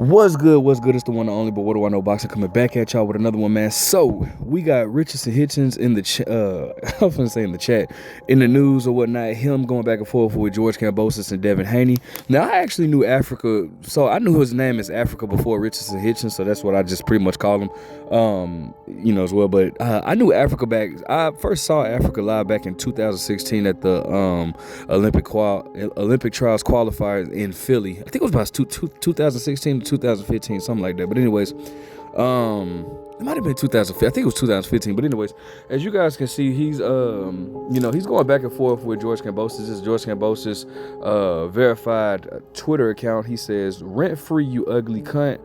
What's good? What's good? It's the one and only, but what do I know? Boxing coming back at y'all with another one, man. So we got Richardson Hitchins in the I was gonna say in the chat, in the news or whatnot. Him going back and forth with George Kambosos and Devin Haney. Now I actually knew Africa, so I knew his name is Africa before Richardson Hitchins, so that's what I just pretty much call him, as well. But I knew Africa back. I first saw Africa live back in 2016 at the Olympic trials qualifiers in Philly. I think it was about 2016 to 2015, something like that. But anyways, it might have been 2015. I think it was 2015. But anyways, as you guys can see, he's he's going back and forth with George Kambosos. This is George Kambosos' verified Twitter account. He says, "Rent free, you ugly cunt.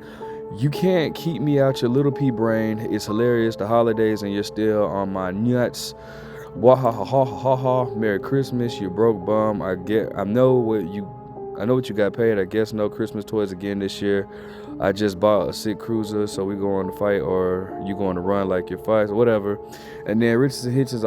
You can't keep me out your little pea brain. It's hilarious. The holidays and you're still on my nuts. Wah ha ha ha ha ha. Merry Christmas, you broke bum. I know what you got paid. I guess no Christmas toys again this year. I just bought a sick cruiser, so we going to fight, or you going to run like your fights, or whatever." And then Richardson Hitchins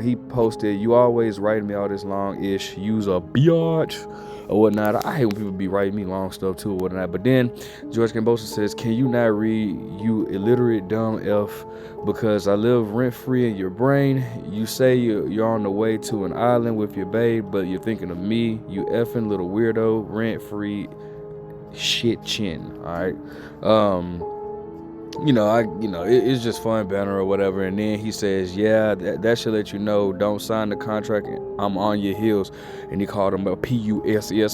he posted, "You always writing me all this long ish. Use a biatch or whatnot." I hate when people be writing me long stuff too or whatnot. But then George Kambosos says, "Can you not read, you illiterate dumb F? Because I live rent free in your brain. You say you're on the way to an island with your babe, but you're thinking of me, you effing little weirdo, rent free shit chin." All right. It's just fun banner or whatever. And then he says, "Yeah, that should let you know, don't sign the contract. I'm on your heels." And he called him a PUSSY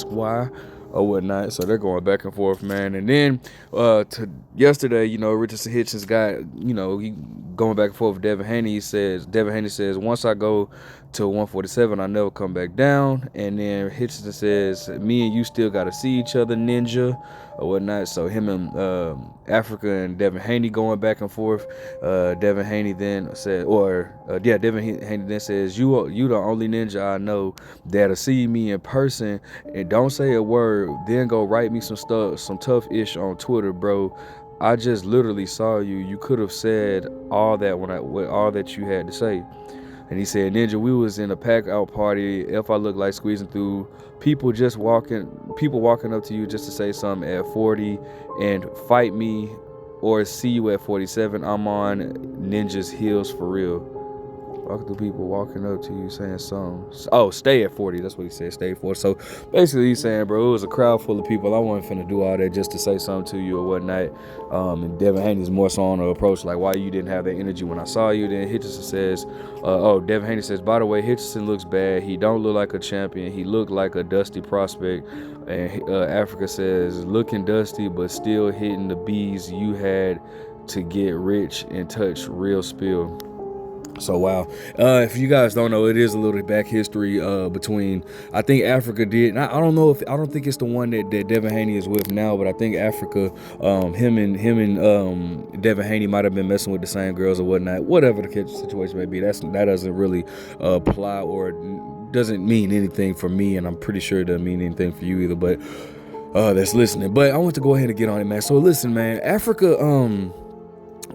or whatnot. So they're going back and forth, man. And then to yesterday, Richardson Hitchins got, he going back and forth with Devin Haney. Devin Haney says, "Once I go to 147, I never come back down." And then Hitchins says, "Me and you still got to see each other, ninja," or whatnot. So him and Africa and Devin Haney going back and forth. Devin Haney then said, Devin Haney then says, you the only ninja I know that'll see me in person and don't say a word, then go write me some stuff, some tough ish on Twitter, bro. I just literally saw you. You could have said all that all that you had to say." And he said, "Ninja, we was in a pack out party. If I look like squeezing through, people walking up to you just to say something at 40 and fight me or see you at 47. I'm on Ninja's heels for real. Walking through people walking up to you saying something. Oh, stay at 40. That's what he said. Stay at 40. So basically he's saying, bro, it was a crowd full of people. I wasn't finna do all that just to say something to you or whatnot. And Devin Haney's more so on the approach, like, why you didn't have that energy when I saw you. Then Hitchison says, Devin Haney says, "By the way, Hitchison looks bad. He don't look like a champion. He looked like a dusty prospect." And Africa says, "Looking dusty, but still hitting the bees you had to get rich and touch real spill." So wow, if you guys don't know, it is a little back history between, I think Africa did. I don't think it's the one that Devin Haney is with now, but I think Africa, him and Devin Haney might have been messing with the same girls or whatnot. Whatever the situation may be, that doesn't really apply or doesn't mean anything for me, and I'm pretty sure it doesn't mean anything for you either. But that's listening. But I want to go ahead and get on it, man. So listen, man, Africa.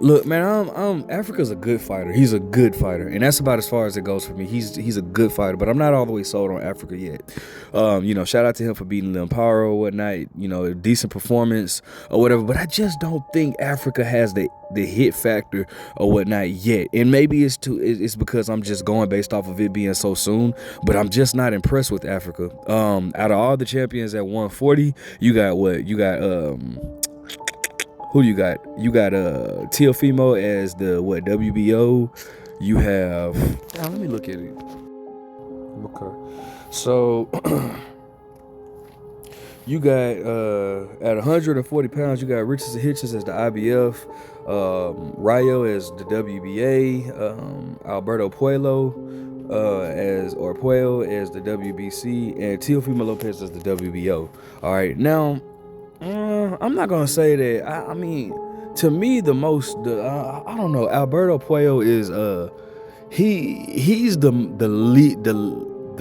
Look, man, Africa's a good fighter. He's a good fighter, and that's about as far as it goes for me. He's a good fighter, but I'm not all the way sold on Africa yet. Shout out to him for beating Limparo or whatnot. Decent performance or whatever. But I just don't think Africa has the hit factor or whatnot yet. And maybe it's because I'm just going based off of it being so soon. But I'm just not impressed with Africa. Out of all the champions at 140, you got what? You got who do you got? You got Teofimo as the WBO. You have. Let me look at it. Okay, so you got at 140 pounds, you got Richardson Hitchins as the IBF, Rayo as the WBA, Alberto Puello as the WBC, and Teofimo Lopez as the WBO. All right, now. I'm not gonna say that. I mean, to me, I don't know. Alberto Puello is he's the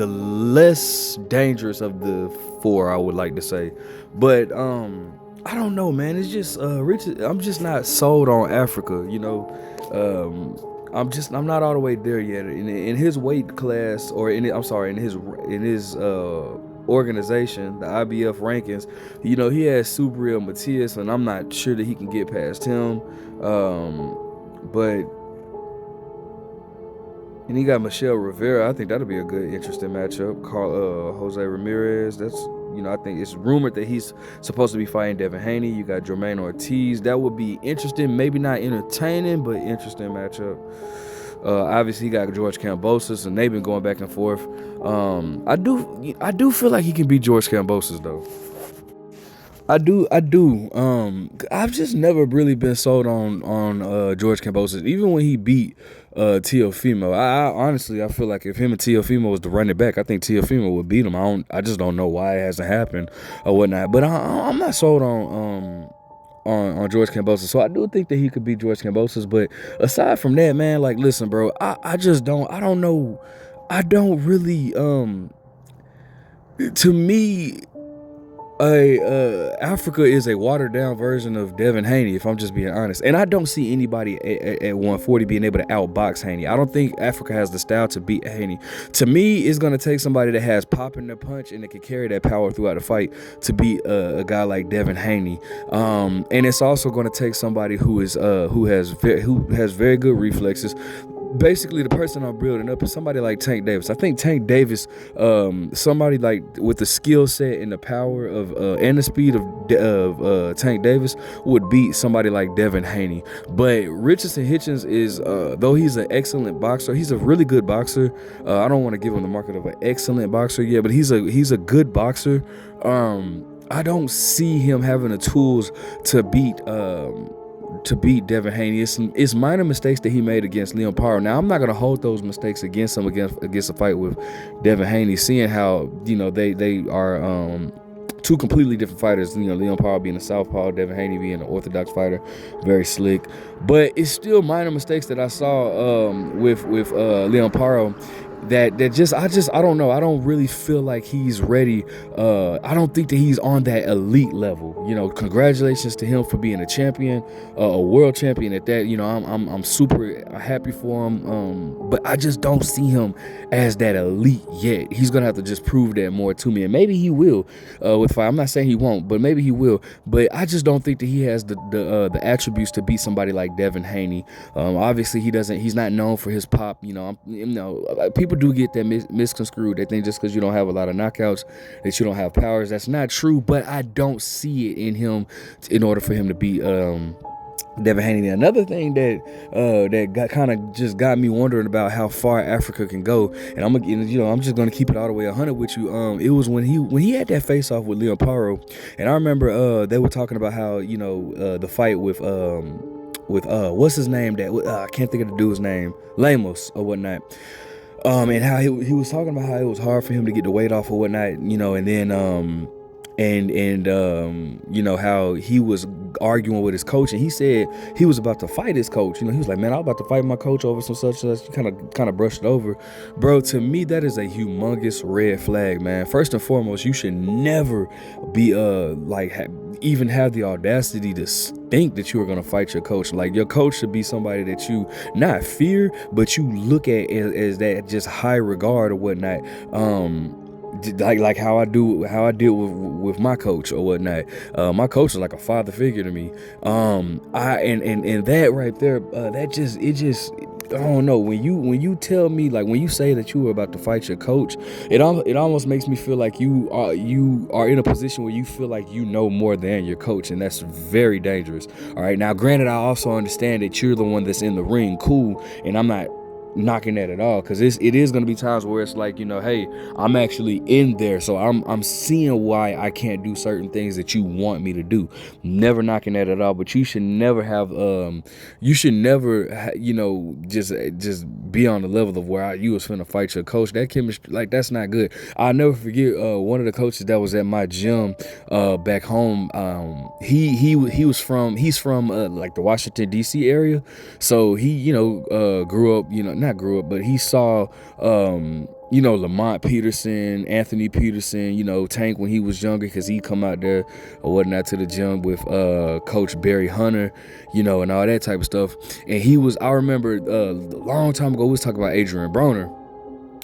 less dangerous of the four, I would like to say. But I don't know, man. It's just Richard. I'm just not sold on Africa. I'm not all the way there yet. In his weight class, or in his organization, the IBF rankings, you know, he has Subriel Matias, and I'm not sure that he can get past him. But and he got Michelle Rivera. I think that'll be a good, interesting matchup. Jose Ramirez. That's, you know, I think it's rumored that he's supposed to be fighting Devin Haney. You got Jermaine Ortiz. That would be interesting. Maybe not entertaining, but interesting matchup. Obviously, he got George Kambosos, and they've been going back and forth. I do feel like he can beat George Kambosos, though. I do. I've just never really been sold on George Kambosos. Even when he beat Teofimo, I honestly, I feel like if him and Teofimo was to run it back, I think Teofimo would beat him. I just don't know why it hasn't happened or whatnot. But I'm not sold on George Kambosos. So I do think that he could beat George Kambosos. But aside from that, man, like, listen, bro, I don't know. I don't really, to me, Africa is a watered down version of Devin Haney, if I'm just being honest. And I don't see anybody at 140 being able to outbox Haney. I don't think Africa has the style to beat Haney. To me, it's going to take somebody that has pop in their punch and that can carry that power throughout the fight to beat a guy like Devin Haney. And it's also going to take somebody who has very good reflexes. Basically, the person I'm building up is somebody like Tank Davis. I think Tank Davis, somebody like with the skill set and the power of and the speed of Tank Davis would beat somebody like Devin Haney. But Richardson Hitchins is, though he's an excellent boxer, he's a really good boxer. I don't want to give him the market of an excellent boxer yet, but he's a good boxer. I don't see him having the tools to beat Devin Haney. It's minor mistakes that he made against Leon Paro. Now, I'm not going to hold those mistakes against him against a fight with Devin Haney, seeing how, you know, they are two completely different fighters. You know, Leon Paro being a southpaw, Devin Haney being an orthodox fighter, very slick. But it's still minor mistakes that I saw with Leon Paro. I don't know. I don't really feel like he's ready. I don't think that he's on that elite level. You know, congratulations to him for being a champion, a world champion at that. You know, I'm super happy for him. But I just don't see him as that elite yet. He's gonna have to just prove that more to me, and maybe he will with fight. I'm not saying he won't, but maybe he will. But I just don't think that he has the attributes to beat somebody like Devin Haney. Obviously, he doesn't. He's not known for his pop. You know, people do get that misconstrued. They think just because you don't have a lot of knockouts that you don't have powers. That's not true, but I don't see it in him in order for him to beat Devin Haney. Another thing that got me wondering about how far Africa can go, and I'm just gonna keep it all the way 100 with you. It was when he had that face off with Leon Paro, and I remember they were talking about how, you know, the fight with what's his name, I can't think of the dude's name, Lemos or whatnot. And how he was talking about how it was hard for him to get the weight off or whatnot, you know, and then you know, how he was arguing with his coach, and he said he was about to fight his coach. You know, he was like, man, I was about to fight my coach over some such. You kind of brushed it over. Bro, to me, that is a humongous red flag, man. First and foremost, you should never be even have the audacity to think that you are going to fight your coach. Like, your coach should be somebody that you not fear, but you look at as that just high regard or whatnot. Like how I deal with my coach or whatnot. My coach is like a father figure to me. And that right there, I don't know. When you tell me, like, when you say that you were about to fight your coach, it almost makes me feel like you are in a position where you feel like you know more than your coach, and that's very dangerous. All right. Now, granted, I also understand that you're the one that's in the ring, cool, and I'm not knocking that at all, because it is going to be times where it's like, you know, hey, I'm actually in there, so I'm seeing why I can't do certain things that you want me to do. Never knocking that at all, but you should never have you know, just be on the level of where you was finna fight your coach. That chemistry, like, that's not good. I'll never forget one of the coaches that was at my gym back home. He's from like the Washington DC area, so he, you know, grew up, you know, not grew up, but he saw you know, Lamont Peterson, Anthony Peterson, you know, Tank when he was younger, because he come out there or whatnot to the gym with Coach Barry Hunter, you know, and all that type of stuff. And I remember a long time ago, we was talking about Adrian Broner.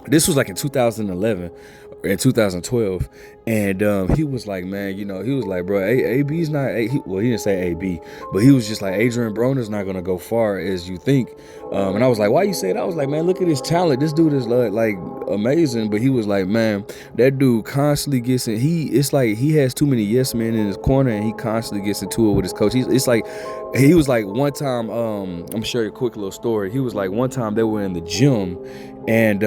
This was like in 2011. in 2012, and he was like, man, he was like, bro, AB's not. Well, he didn't say AB, but he was just like, Adrian Broner's not gonna go far as you think. And I was like, why you say that? I was like, man, look at his talent. This dude is like amazing. But he was like, man, that dude constantly gets in. It's like he has too many yes men in his corner, and he constantly gets into it with his coach. It's like he was like one time. I'm gonna share you a quick little story. He was like one time they were in the gym, and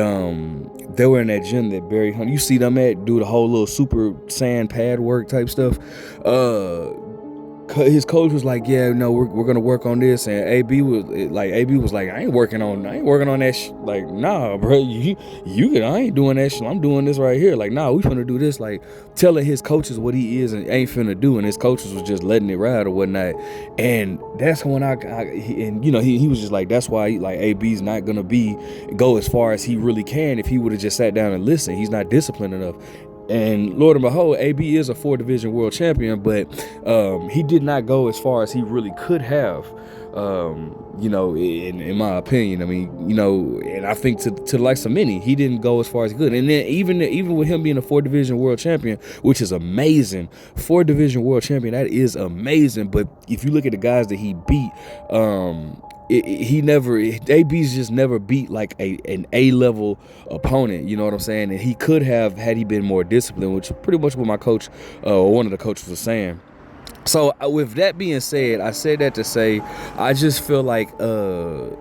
they were in that gym that Barry Hunt. You see them do the whole little super sand pad work type stuff. His coach was like, yeah, no, we're gonna work on this, and AB was like, I ain't working on that like, nah, bro, I ain't doing that shit. I'm doing this right here. Like, nah, we finna do this. Like, telling his coaches what he is and ain't finna do, and his coaches was just letting it ride or whatnot. And that's when he was just like, that's why like AB's not gonna go as far as he really can if he would have just sat down and listened. He's not disciplined enough. And Lord and behold, AB is a 4-division world champion, but he did not go as far as he really could have, in my opinion. I mean, and I think to the likes of many, he didn't go as far as he could. And then even with him being a 4-division world champion, which is amazing, 4-division world champion, that is amazing. But if you look at the guys that he beat, AB's just never beat like an A-level opponent, you know what I'm saying? And he could have, had he been more disciplined, which is pretty much what my coach, or one of the coaches was saying. So with that being said, I said that to say, I just feel like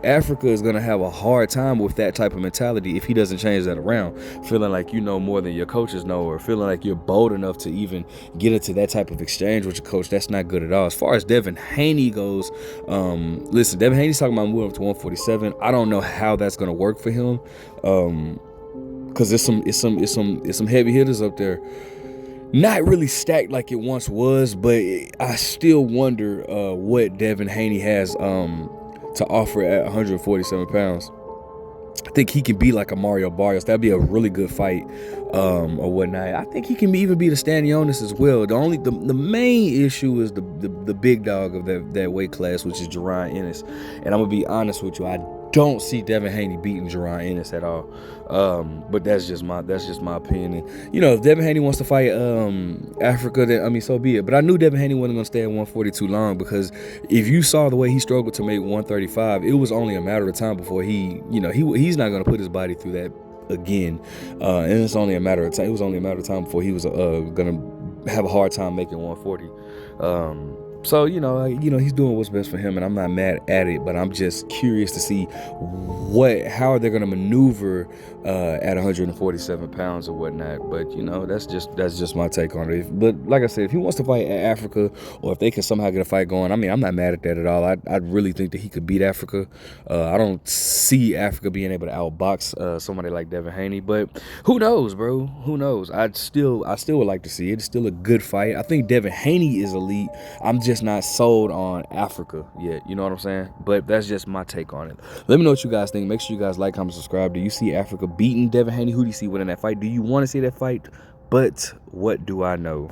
Africa is going to have a hard time with that type of mentality if he doesn't change that around. Feeling like you know more than your coaches know, or feeling like you're bold enough to even get into that type of exchange with your coach. That's not good at all. As far as Devin Haney goes, listen, Devin Haney's talking about moving up to 147. I don't know how that's going to work for him, because it's some heavy hitters up there. Not really stacked like it once was, but I still wonder what Devin Haney has to offer at 147 pounds. I think he can be like a Mario Barrios. That'd be a really good fight, or whatnot. I think he can even beat a Stanionis as well. The main issue is the big dog of that weight class, which is Jerron Ennis. And I'm gonna be honest with you, I don't see Devin Haney beating Jerron Ennis at all. But that's just my opinion. And, if Devin Haney wants to fight Africa, then so be it. But I knew Devin Haney wasn't gonna stay at 142 long, because if you saw the way he struggled to make 135, it was only a matter of time before he's not gonna put his body through that again. And it's only a matter of time. It was only a matter of time before he was gonna have a hard time making 140. So, he's doing what's best for him, and I'm not mad at it, but I'm just curious to see how are they going to maneuver at 147 pounds or whatnot. But, that's just my take on it. But like I said, if he wants to fight at Africa, or if they can somehow get a fight going, I'm not mad at that at all. I really think that he could beat Africa. I don't see Africa being able to outbox somebody like Devin Haney, but who knows, bro? Who knows? I still would like to see it. It's still a good fight. I think Devin Haney is elite. I'm just not sold on Africa yet, you know what I'm saying? But that's just my take on it. Let me know what you guys think. Make sure you guys like, comment, subscribe. Do you see Africa beating Devin Haney? Who do you see winning that fight? Do you want to see that fight? But what do I know?